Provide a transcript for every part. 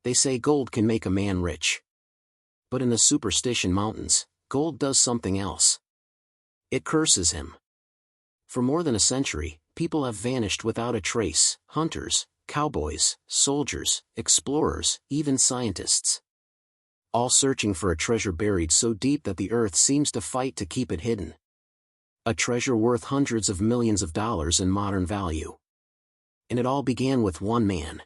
They say gold can make a man rich. But in the Superstition Mountains, gold does something else. It curses him. For more than a century, people have vanished without a trace: hunters, cowboys, soldiers, explorers, even scientists. All searching for a treasure buried so deep that the earth seems to fight to keep it hidden. A treasure worth hundreds of millions of dollars in modern value. And it all began with one man.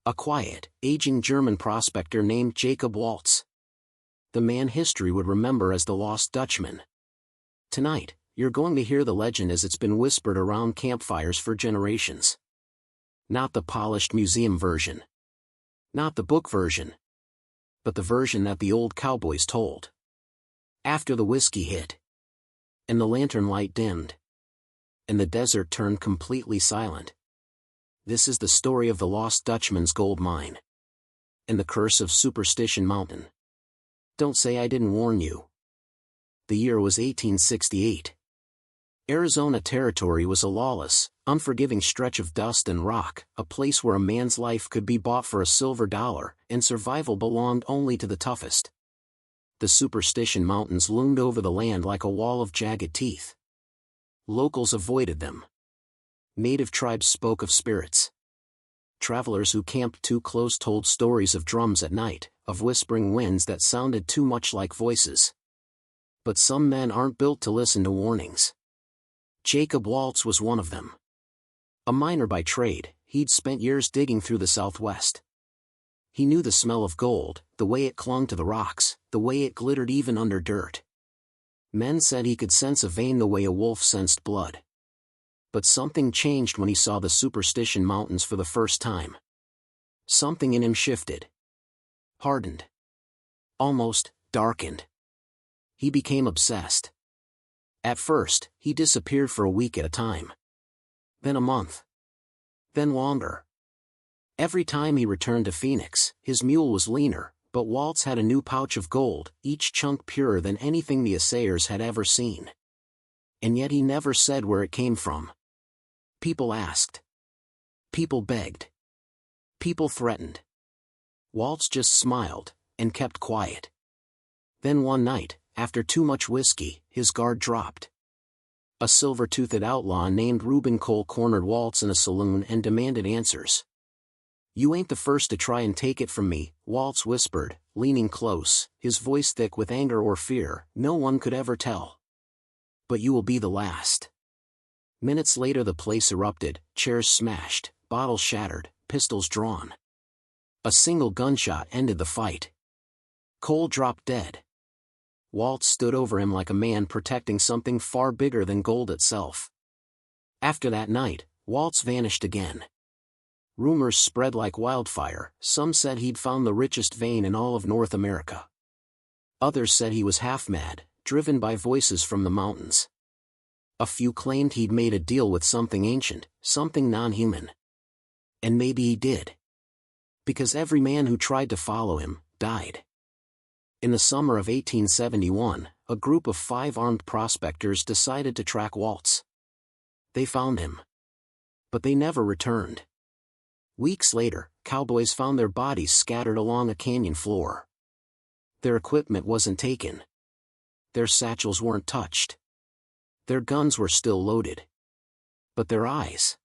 A quiet, aging German prospector named Jacob Waltz. The man history would remember as the Lost Dutchman. Tonight, you're going to hear the legend as it's been whispered around campfires for generations. Not the polished museum version. Not the book version. But the version that the old cowboys told. After the whiskey hit. And the lantern light dimmed. And the desert turned completely silent. This is the story of the Lost Dutchman's gold mine. And the curse of Superstition Mountain. Don't say I didn't warn you. The year was 1868. Arizona Territory was a lawless, unforgiving stretch of dust and rock, a place where a man's life could be bought for a silver dollar, and survival belonged only to the toughest. The Superstition Mountains loomed over the land like a wall of jagged teeth. Locals avoided them. Native tribes spoke of spirits. Travelers who camped too close told stories of drums at night, of whispering winds that sounded too much like voices. But some men aren't built to listen to warnings. Jacob Waltz was one of them. A miner by trade, he'd spent years digging through the Southwest. He knew the smell of gold, the way it clung to the rocks, the way it glittered even under dirt. Men said he could sense a vein the way a wolf sensed blood. But something changed when he saw the Superstition Mountains for the first time. Something in him shifted. Hardened. Almost darkened. He became obsessed. At first, he disappeared for a week at a time. Then a month. Then longer. Every time he returned to Phoenix, his mule was leaner, but Waltz had a new pouch of gold, each chunk purer than anything the assayers had ever seen. And yet he never said where it came from. People asked. People begged. People threatened. Waltz just smiled, and kept quiet. Then one night, after too much whiskey, his guard dropped. A silver-toothed outlaw named Reuben Cole cornered Waltz in a saloon and demanded answers. "You ain't the first to try and take it from me," Waltz whispered, leaning close, his voice thick with anger or fear. "No one could ever tell. But you will be the last." Minutes later the place erupted, chairs smashed, bottles shattered, pistols drawn. A single gunshot ended the fight. Cole dropped dead. Waltz stood over him like a man protecting something far bigger than gold itself. After that night, Waltz vanished again. Rumors spread like wildfire. Some said he'd found the richest vein in all of North America. Others said he was half mad, driven by voices from the mountains. A few claimed he'd made a deal with something ancient, something non-human. And maybe he did. Because every man who tried to follow him, died. In the summer of 1871, a group of 5 armed prospectors decided to track Waltz. They found him. But they never returned. Weeks later, cowboys found their bodies scattered along a canyon floor. Their equipment wasn't taken. Their satchels weren't touched. Their guns were still loaded. But their eyes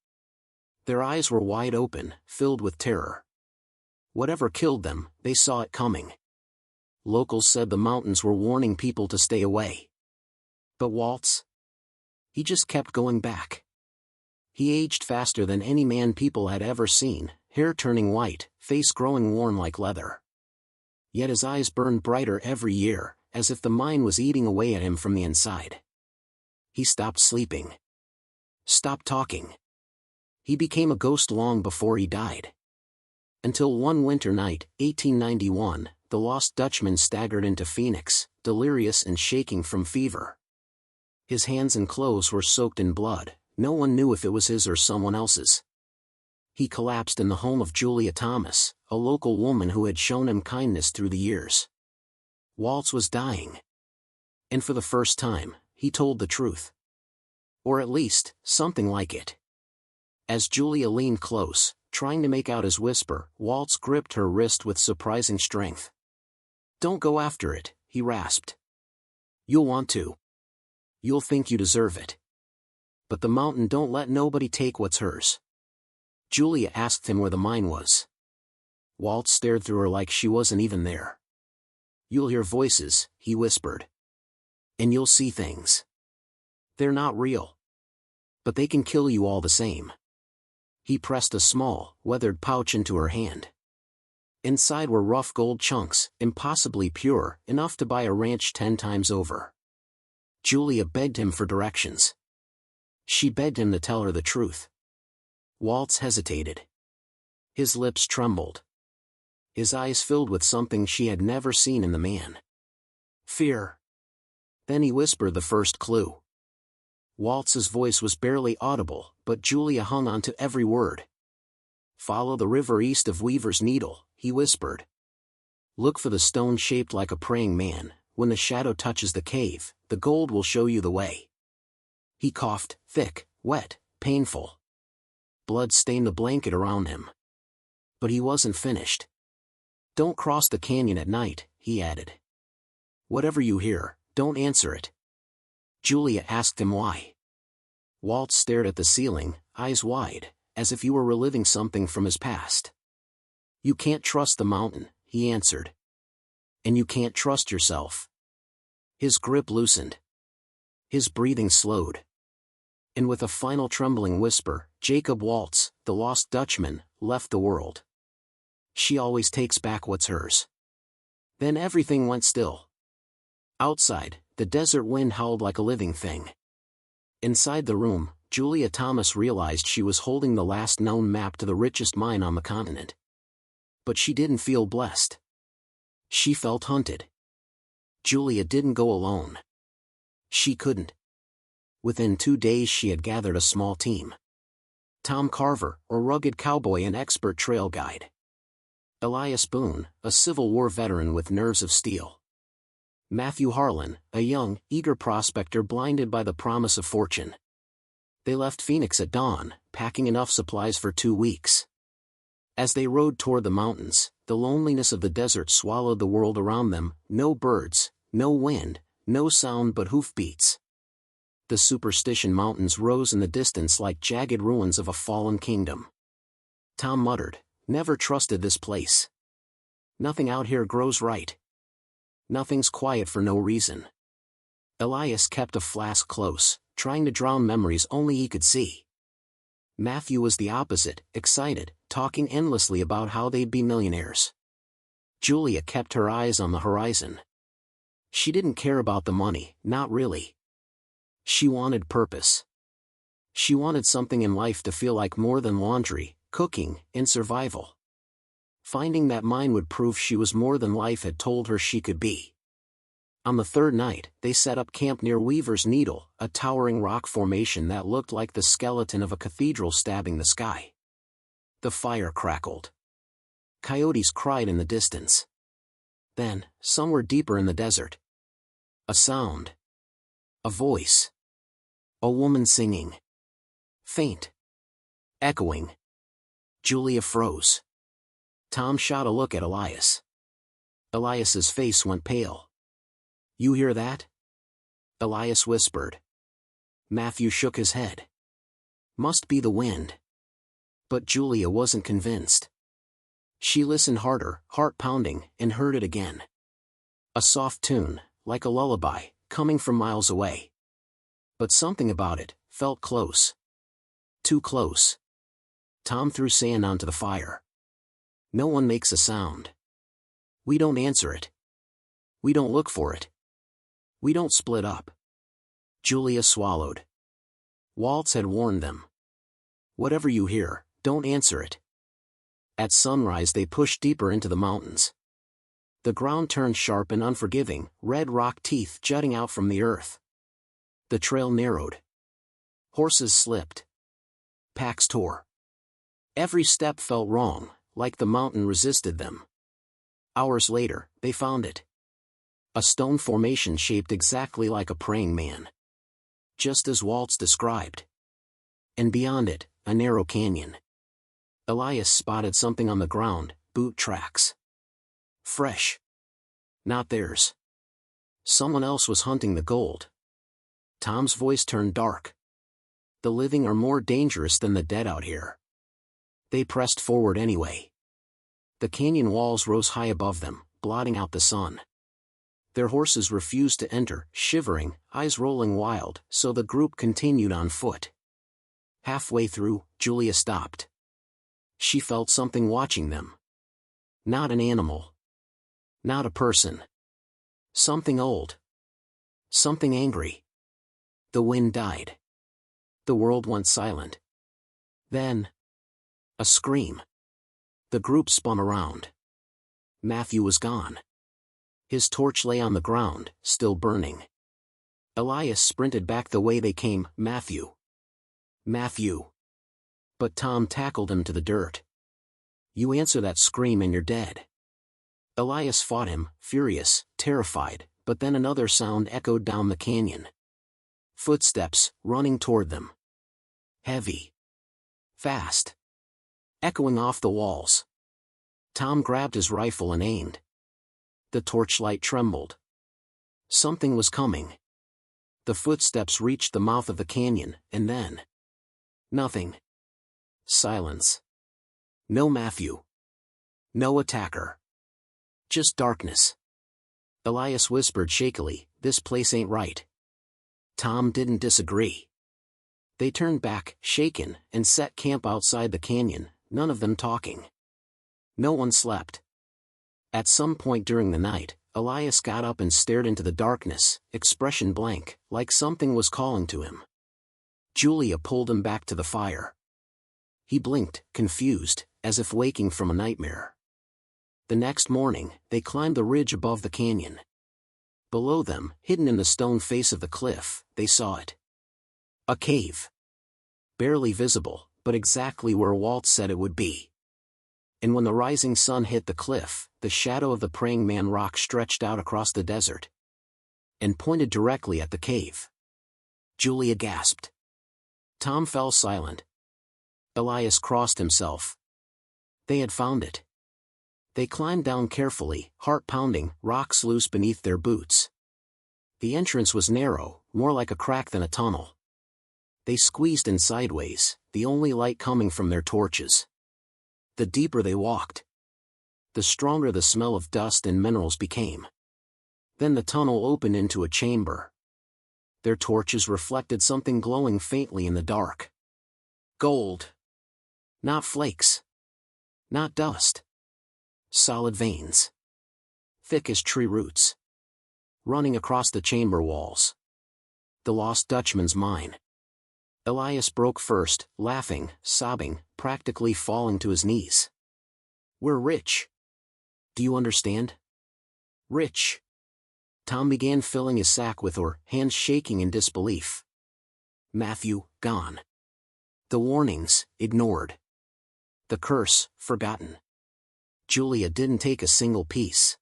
were wide open, filled with terror. Whatever killed them, they saw it coming. Locals said the mountains were warning people to stay away. But Waltz? He just kept going back. He aged faster than any man people had ever seen, hair turning white, face growing worn like leather. Yet his eyes burned brighter every year, as if the mine was eating away at him from the inside. He stopped sleeping. Stopped talking. He became a ghost long before he died. Until one winter night, 1891, the Lost Dutchman staggered into Phoenix, delirious and shaking from fever. His hands and clothes were soaked in blood. No one knew if it was his or someone else's. He collapsed in the home of Julia Thomas, a local woman who had shown him kindness through the years. Waltz was dying. And for the first time, he told the truth. Or at least, something like it. As Julia leaned close, Trying to make out his whisper, Waltz gripped her wrist with surprising strength. "Don't go after it," he rasped. "You'll want to. You'll think you deserve it. But the mountain don't let nobody take what's hers." Julia asked him where the mine was. Waltz stared through her like she wasn't even there. "You'll hear voices," he whispered. "And you'll see things. They're not real. But they can kill you all the same." He pressed a small, weathered pouch into her hand. Inside were rough gold chunks, impossibly pure, enough to buy a ranch 10 times over. Julia begged him for directions. She begged him to tell her the truth. Waltz hesitated. His lips trembled. His eyes filled with something she had never seen in the man. Fear. Then he whispered the first clue. Waltz's voice was barely audible, but Julia hung on to every word. "Follow the river east of Weaver's Needle," he whispered. "Look for the stone shaped like a praying man. When the shadow touches the cave, the gold will show you the way." He coughed, thick, wet, painful. Blood stained the blanket around him. But he wasn't finished. "Don't cross the canyon at night," he added. "Whatever you hear, don't answer it." Julia asked him why. Waltz stared at the ceiling, eyes wide, as if he were reliving something from his past. "You can't trust the mountain," he answered. "And you can't trust yourself." His grip loosened. His breathing slowed. And with a final trembling whisper, Jacob Waltz, the Lost Dutchman, left the world. She always takes back what's hers. Then everything went still. Outside, the desert wind howled like a living thing. Inside the room, Julia Thomas realized she was holding the last known map to the richest mine on the continent. But she didn't feel blessed. She felt hunted. Julia didn't go alone. She couldn't. Within 2 days she had gathered a small team. Tom Carver, a rugged cowboy and expert trail guide. Elias Boone, a Civil War veteran with nerves of steel. Matthew Harlan, a young, eager prospector blinded by the promise of fortune. They left Phoenix at dawn, packing enough supplies for 2 weeks. As they rode toward the mountains, the loneliness of the desert swallowed the world around them. No birds, no wind, no sound but hoofbeats. The Superstition Mountains rose in the distance like jagged ruins of a fallen kingdom. Tom muttered, "Never trusted this place. Nothing out here grows right. Nothing's quiet for no reason." Elias kept a flask close, trying to drown memories only he could see. Matthew was the opposite, excited, talking endlessly about how they'd be millionaires. Julia kept her eyes on the horizon. She didn't care about the money, not really. She wanted purpose. She wanted something in life to feel like more than laundry, cooking, and survival. Finding that mine would prove she was more than life had told her she could be. On the 3rd night, they set up camp near Weaver's Needle, a towering rock formation that looked like the skeleton of a cathedral stabbing the sky. The fire crackled. Coyotes cried in the distance. Then, somewhere deeper in the desert, a sound. A voice. A woman singing. Faint. Echoing. Julia froze. Tom shot a look at Elias. Elias's face went pale. "You hear that?" Elias whispered. Matthew shook his head. "Must be the wind." But Julia wasn't convinced. She listened harder, heart pounding, and heard it again. A soft tune, like a lullaby, coming from miles away. But something about it felt close. Too close. Tom threw sand onto the fire. "No one makes a sound. We don't answer it. We don't look for it. We don't split up." Julia swallowed. Waltz had warned them. "Whatever you hear, don't answer it." At sunrise they pushed deeper into the mountains. The ground turned sharp and unforgiving, red rock teeth jutting out from the earth. The trail narrowed. Horses slipped. Packs tore. Every step felt wrong, like the mountain resisted them. Hours later, they found it. A stone formation shaped exactly like a praying man. Just as Waltz described. And beyond it, a narrow canyon. Elias spotted something on the ground, boot tracks. Fresh. Not theirs. Someone else was hunting the gold. Tom's voice turned dark. The living are more dangerous than the dead out here. They pressed forward anyway. The canyon walls rose high above them, blotting out the sun. Their horses refused to enter, shivering, eyes rolling wild, so the group continued on foot. Halfway through, Julia stopped. She felt something watching them. Not an animal. Not a person. Something old. Something angry. The wind died. The world went silent. Then, a scream. The group spun around. Matthew was gone. His torch lay on the ground, still burning. Elias sprinted back the way they came. Matthew. Matthew. But Tom tackled him to the dirt. You answer that scream and you're dead. Elias fought him, furious, terrified, but then another sound echoed down the canyon. Footsteps, running toward them. Heavy. Fast. Echoing off the walls. Tom grabbed his rifle and aimed. The torchlight trembled. Something was coming. The footsteps reached the mouth of the canyon, and then... nothing. Silence. No Matthew. No attacker. Just darkness. Elias whispered shakily, "This place ain't right." Tom didn't disagree. They turned back, shaken, and set camp outside the canyon, none of them talking. No one slept. At some point during the night, Elias got up and stared into the darkness, expression blank, like something was calling to him. Julia pulled him back to the fire. He blinked, confused, as if waking from a nightmare. The next morning, they climbed the ridge above the canyon. Below them, hidden in the stone face of the cliff, they saw it. A cave. Barely visible, but exactly where Waltz said it would be. And when the rising sun hit the cliff, the shadow of the praying man rock stretched out across the desert and pointed directly at the cave. Julia gasped. Tom fell silent. Elias crossed himself. They had found it. They climbed down carefully, heart pounding, rocks loose beneath their boots. The entrance was narrow, more like a crack than a tunnel. They squeezed in sideways, the only light coming from their torches. The deeper they walked, the stronger the smell of dust and minerals became. Then the tunnel opened into a chamber. Their torches reflected something glowing faintly in the dark. Gold. Not flakes. Not dust. Solid veins. Thick as tree roots. Running across the chamber walls. The Lost Dutchman's mine. Elias broke first, laughing, sobbing, practically falling to his knees. We're rich. Do you understand? Rich. Tom began filling his sack with ore, hands shaking in disbelief. Matthew, gone. The warnings, ignored. The curse, forgotten. Julia didn't take a single piece.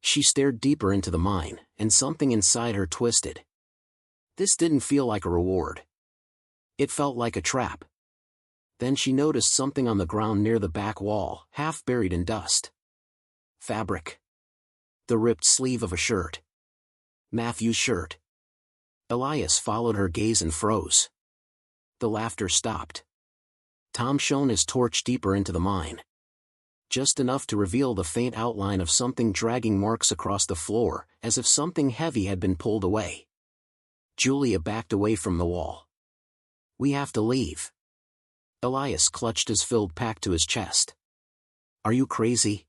She stared deeper into the mine, and something inside her twisted. This didn't feel like a reward. It felt like a trap. Then she noticed something on the ground near the back wall, half buried in dust. Fabric. The ripped sleeve of a shirt. Matthew's shirt. Elias followed her gaze and froze. The laughter stopped. Tom shone his torch deeper into the mine. Just enough to reveal the faint outline of something dragging marks across the floor, as if something heavy had been pulled away. Julia backed away from the wall. We have to leave. Elias clutched his filled pack to his chest. Are you crazy?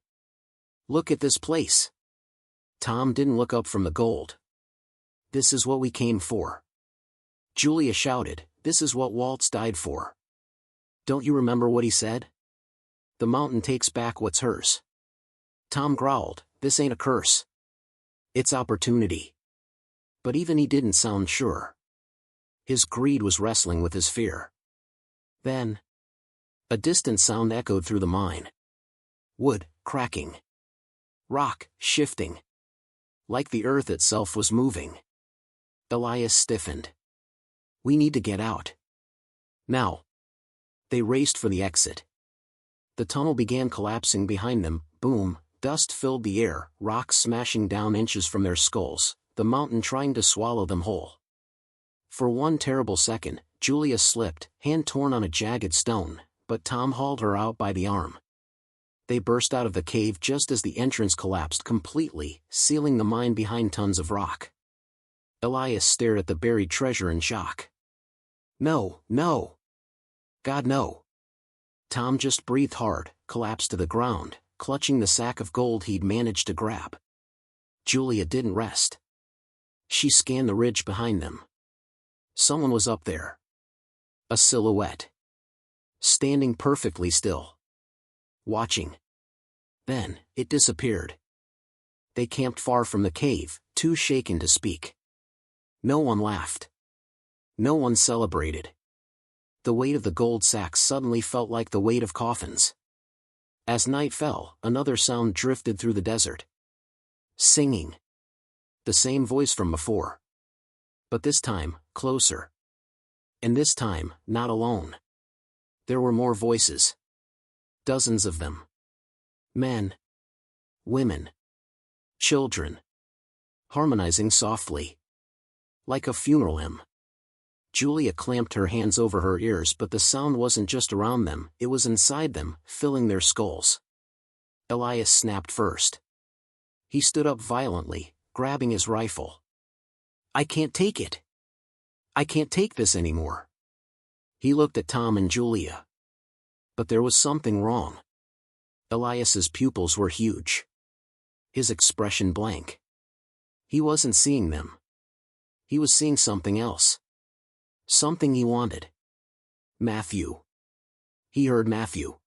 Look at this place. Tom didn't look up from the gold. This is what we came for. Julia shouted, this is what Waltz died for. Don't you remember what he said? The mountain takes back what's hers. Tom growled, this ain't a curse. It's opportunity. But even he didn't sound sure. His greed was wrestling with his fear. Then, a distant sound echoed through the mine. Wood, cracking. Rock, shifting. Like the earth itself was moving. Elias stiffened. We need to get out. Now. They raced for the exit. The tunnel began collapsing behind them, boom, dust filled the air, rocks smashing down inches from their skulls, the mountain trying to swallow them whole. For one terrible second, Julia slipped, hand torn on a jagged stone, but Tom hauled her out by the arm. They burst out of the cave just as the entrance collapsed completely, sealing the mine behind tons of rock. Elias stared at the buried treasure in shock. "No, no! God, no!" Tom just breathed hard, collapsed to the ground, clutching the sack of gold he'd managed to grab. Julia didn't rest. She scanned the ridge behind them. Someone was up there. A silhouette. Standing perfectly still. Watching. Then, it disappeared. They camped far from the cave, too shaken to speak. No one laughed. No one celebrated. The weight of the gold sacks suddenly felt like the weight of coffins. As night fell, another sound drifted through the desert. Singing. The same voice from before. But this time, closer. And this time, not alone. There were more voices. Dozens of them. Men. Women. Children. Harmonizing softly. Like a funeral hymn. Julia clamped her hands over her ears, but the sound wasn't just around them, it was inside them, filling their skulls. Elias snapped first. He stood up violently, grabbing his rifle. "I can't take it. I can't take this anymore." He looked at Tom and Julia. But there was something wrong. Elias's pupils were huge. His expression blank. He wasn't seeing them. He was seeing something else. Something he wanted. Matthew. He heard Matthew.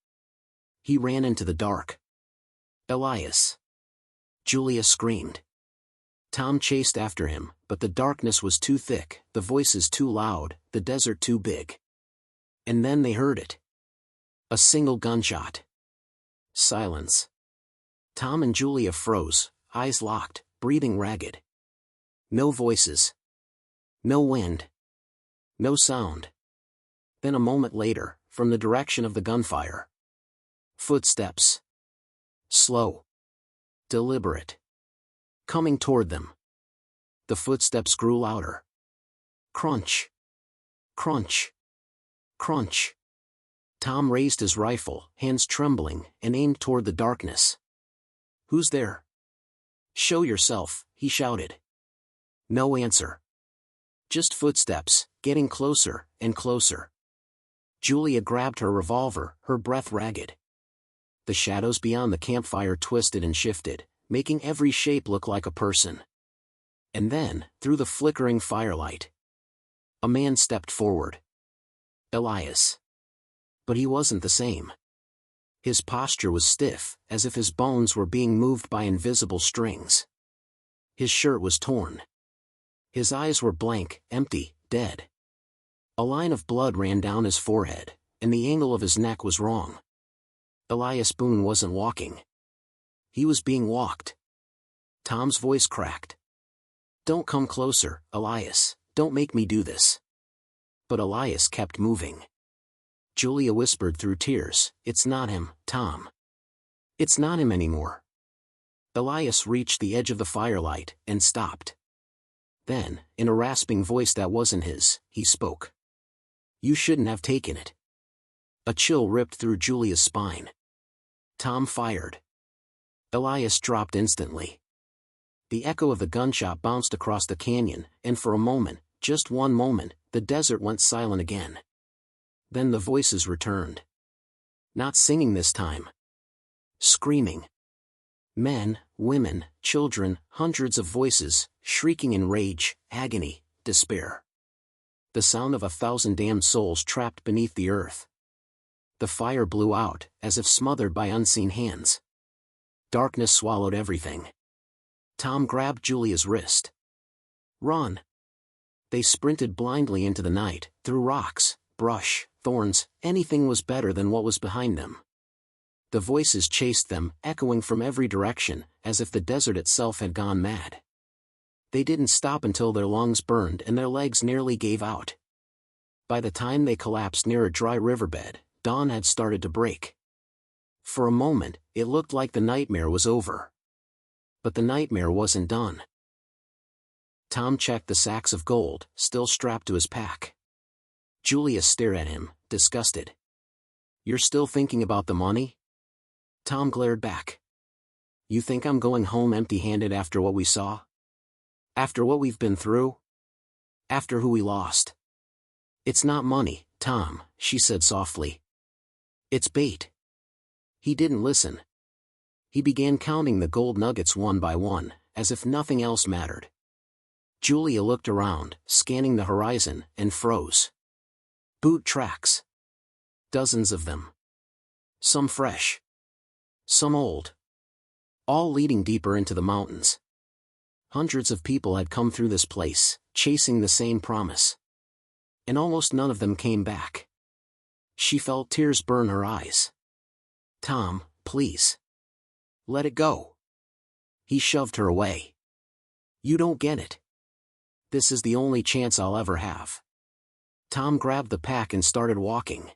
He ran into the dark. "Elias!" Julia screamed. Tom chased after him, but the darkness was too thick, the voices too loud, the desert too big. And then they heard it. A single gunshot. Silence. Tom and Julia froze, eyes locked, breathing ragged. No voices. No wind. No sound. Then a moment later, from the direction of the gunfire. Footsteps. Slow. Deliberate. Coming toward them. The footsteps grew louder. Crunch. Crunch. Crunch. Tom raised his rifle, hands trembling, and aimed toward the darkness. "Who's there?" "Show yourself," he shouted. No answer. Just footsteps, getting closer and closer. Julia grabbed her revolver, her breath ragged. The shadows beyond the campfire twisted and shifted, making every shape look like a person. And then, through the flickering firelight, a man stepped forward. Elias. But he wasn't the same. His posture was stiff, as if his bones were being moved by invisible strings. His shirt was torn. His eyes were blank, empty, dead. A line of blood ran down his forehead, and the angle of his neck was wrong. Elias Boone wasn't walking. He was being walked. Tom's voice cracked. "Don't come closer, Elias, don't make me do this." But Elias kept moving. Julia whispered through tears, "It's not him, Tom. It's not him anymore." Elias reached the edge of the firelight, and stopped. Then, in a rasping voice that wasn't his, he spoke. "You shouldn't have taken it." A chill ripped through Julia's spine. Tom fired. Elias dropped instantly. The echo of the gunshot bounced across the canyon, and for a moment, just one moment, the desert went silent again. Then the voices returned. Not singing this time. Screaming. Men, women, children, hundreds of voices, shrieking in rage, agony, despair. The sound of 1,000 damned souls trapped beneath the earth. The fire blew out, as if smothered by unseen hands. Darkness swallowed everything. Tom grabbed Julia's wrist. "Run!" They sprinted blindly into the night, through rocks, brush, thorns, anything was better than what was behind them. The voices chased them, echoing from every direction, as if the desert itself had gone mad. They didn't stop until their lungs burned and their legs nearly gave out. By the time they collapsed near a dry riverbed, dawn had started to break. For a moment, it looked like the nightmare was over. But the nightmare wasn't done. Tom checked the sacks of gold, still strapped to his pack. Julia stared at him, disgusted. "You're still thinking about the money?" Tom glared back. "You think I'm going home empty-handed after what we saw? After what we've been through? After who we lost?" "It's not money, Tom," she said softly. "It's bait." He didn't listen. He began counting the gold nuggets one by one, as if nothing else mattered. Julia looked around, scanning the horizon, and froze. Boot tracks. Dozens of them. Some fresh. Some old. All leading deeper into the mountains. Hundreds of people had come through this place, chasing the same promise. And almost none of them came back. She felt tears burn her eyes. "Tom, please. Let it go." He shoved her away. "You don't get it. This is the only chance I'll ever have." Tom grabbed the pack and started walking.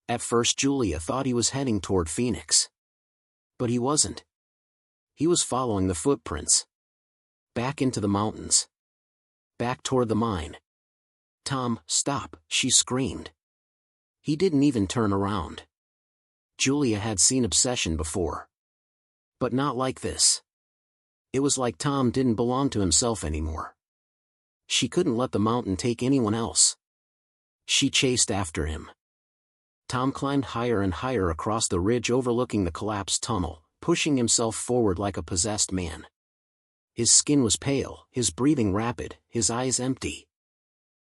At first Julia thought he was heading toward Phoenix. But he wasn't. He was following the footprints. Back into the mountains. Back toward the mine. "Tom, stop," she screamed. He didn't even turn around. Julia had seen obsession before. But not like this. It was like Tom didn't belong to himself anymore. She couldn't let the mountain take anyone else. She chased after him. Tom climbed higher and higher across the ridge overlooking the collapsed tunnel, pushing himself forward like a possessed man. His skin was pale, his breathing rapid, his eyes empty.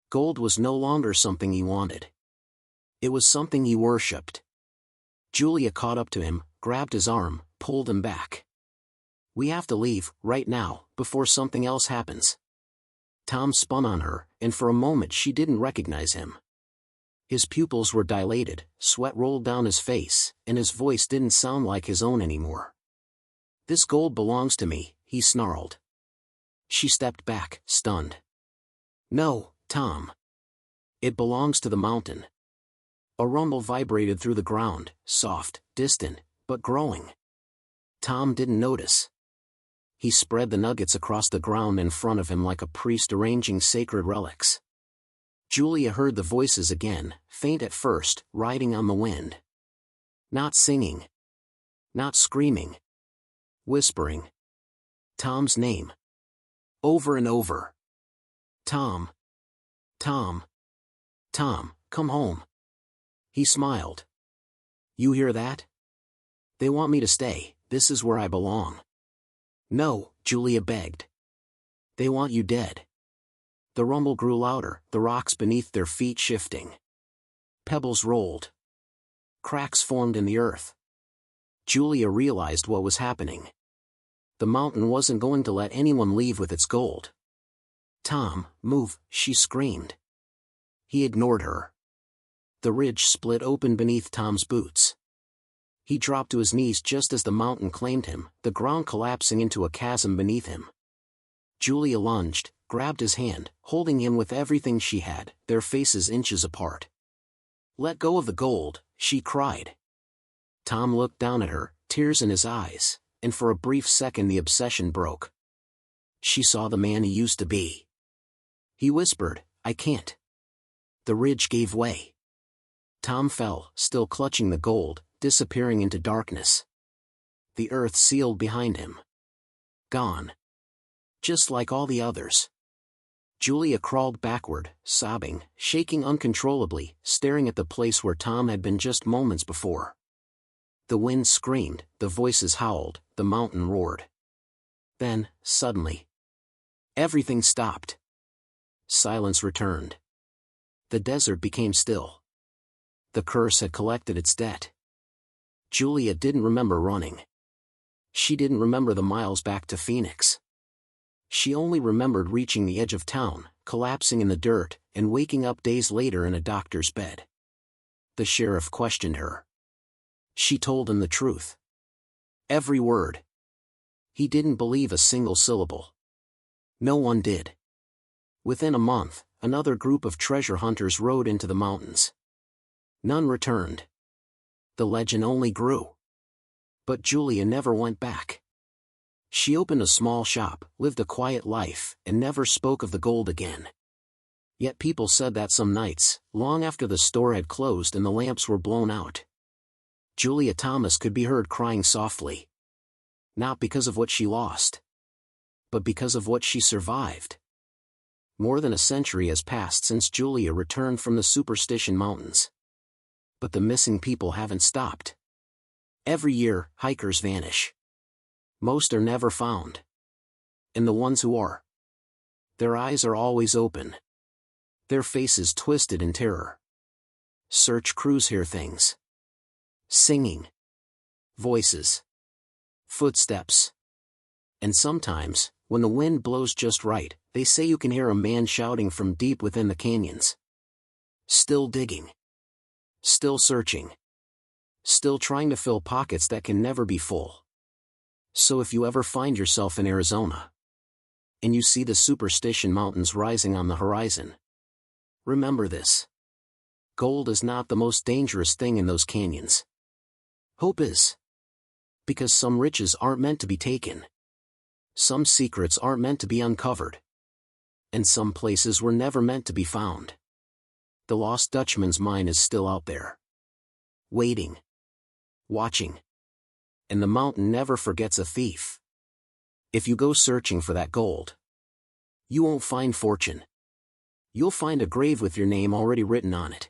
Gold was no longer something he wanted. It was something he worshipped. Julia caught up to him, grabbed his arm, pulled him back. "We have to leave, right now, before something else happens." Tom spun on her, and for a moment she didn't recognize him. His pupils were dilated, sweat rolled down his face, and his voice didn't sound like his own anymore. "This gold belongs to me," he snarled. She stepped back, stunned. "No, Tom. It belongs to the mountain." A rumble vibrated through the ground, soft, distant, but growing. Tom didn't notice. He spread the nuggets across the ground in front of him like a priest arranging sacred relics. Julia heard the voices again, faint at first, riding on the wind. Not singing. Not screaming. Whispering. Tom's name. Over and over. "Tom. Tom. Tom, come home." He smiled. "You hear that? They want me to stay, this is where I belong." "No," Julia begged. "They want you dead." The rumble grew louder, the rocks beneath their feet shifting. Pebbles rolled. Cracks formed in the earth. Julia realized what was happening. The mountain wasn't going to let anyone leave with its gold. "Tom, move," she screamed. He ignored her. The ridge split open beneath Tom's boots. He dropped to his knees just as the mountain claimed him, the ground collapsing into a chasm beneath him. Julia lunged, grabbed his hand, holding him with everything she had, their faces inches apart. "Let go of the gold," she cried. Tom looked down at her, tears in his eyes, and for a brief second the obsession broke. She saw the man he used to be. He whispered, "I can't." The ridge gave way. Tom fell, still clutching the gold, disappearing into darkness. The earth sealed behind him. Gone. Just like all the others. Julia crawled backward, sobbing, shaking uncontrollably, staring at the place where Tom had been just moments before. The wind screamed, the voices howled, the mountain roared. Then, suddenly, everything stopped. Silence returned. The desert became still. The curse had collected its debt. Julia didn't remember running. She didn't remember the miles back to Phoenix. She only remembered reaching the edge of town, collapsing in the dirt, and waking up days later in a doctor's bed. The sheriff questioned her. She told him the truth. Every word. He didn't believe a single syllable. No one did. Within a month, another group of treasure hunters rode into the mountains. None returned. The legend only grew. But Julia never went back. She opened a small shop, lived a quiet life, and never spoke of the gold again. Yet people said that some nights, long after the store had closed and the lamps were blown out, Julia Thomas could be heard crying softly. Not because of what she lost, but because of what she survived. More than a century has passed since Julia returned from the Superstition Mountains. But the missing people haven't stopped. Every year, hikers vanish. Most are never found. And the ones who are, their eyes are always open, their faces twisted in terror. Search crews hear things. Singing. Voices. Footsteps. And sometimes, when the wind blows just right, they say you can hear a man shouting from deep within the canyons. Still digging. Still searching. Still trying to fill pockets that can never be full. So if you ever find yourself in Arizona, and you see the Superstition Mountains rising on the horizon, remember this. Gold is not the most dangerous thing in those canyons. Hope is. Because some riches aren't meant to be taken. Some secrets aren't meant to be uncovered. And some places were never meant to be found. The Lost Dutchman's mine is still out there. Waiting. Watching. And the mountain never forgets a thief. If you go searching for that gold, you won't find fortune. You'll find a grave with your name already written on it.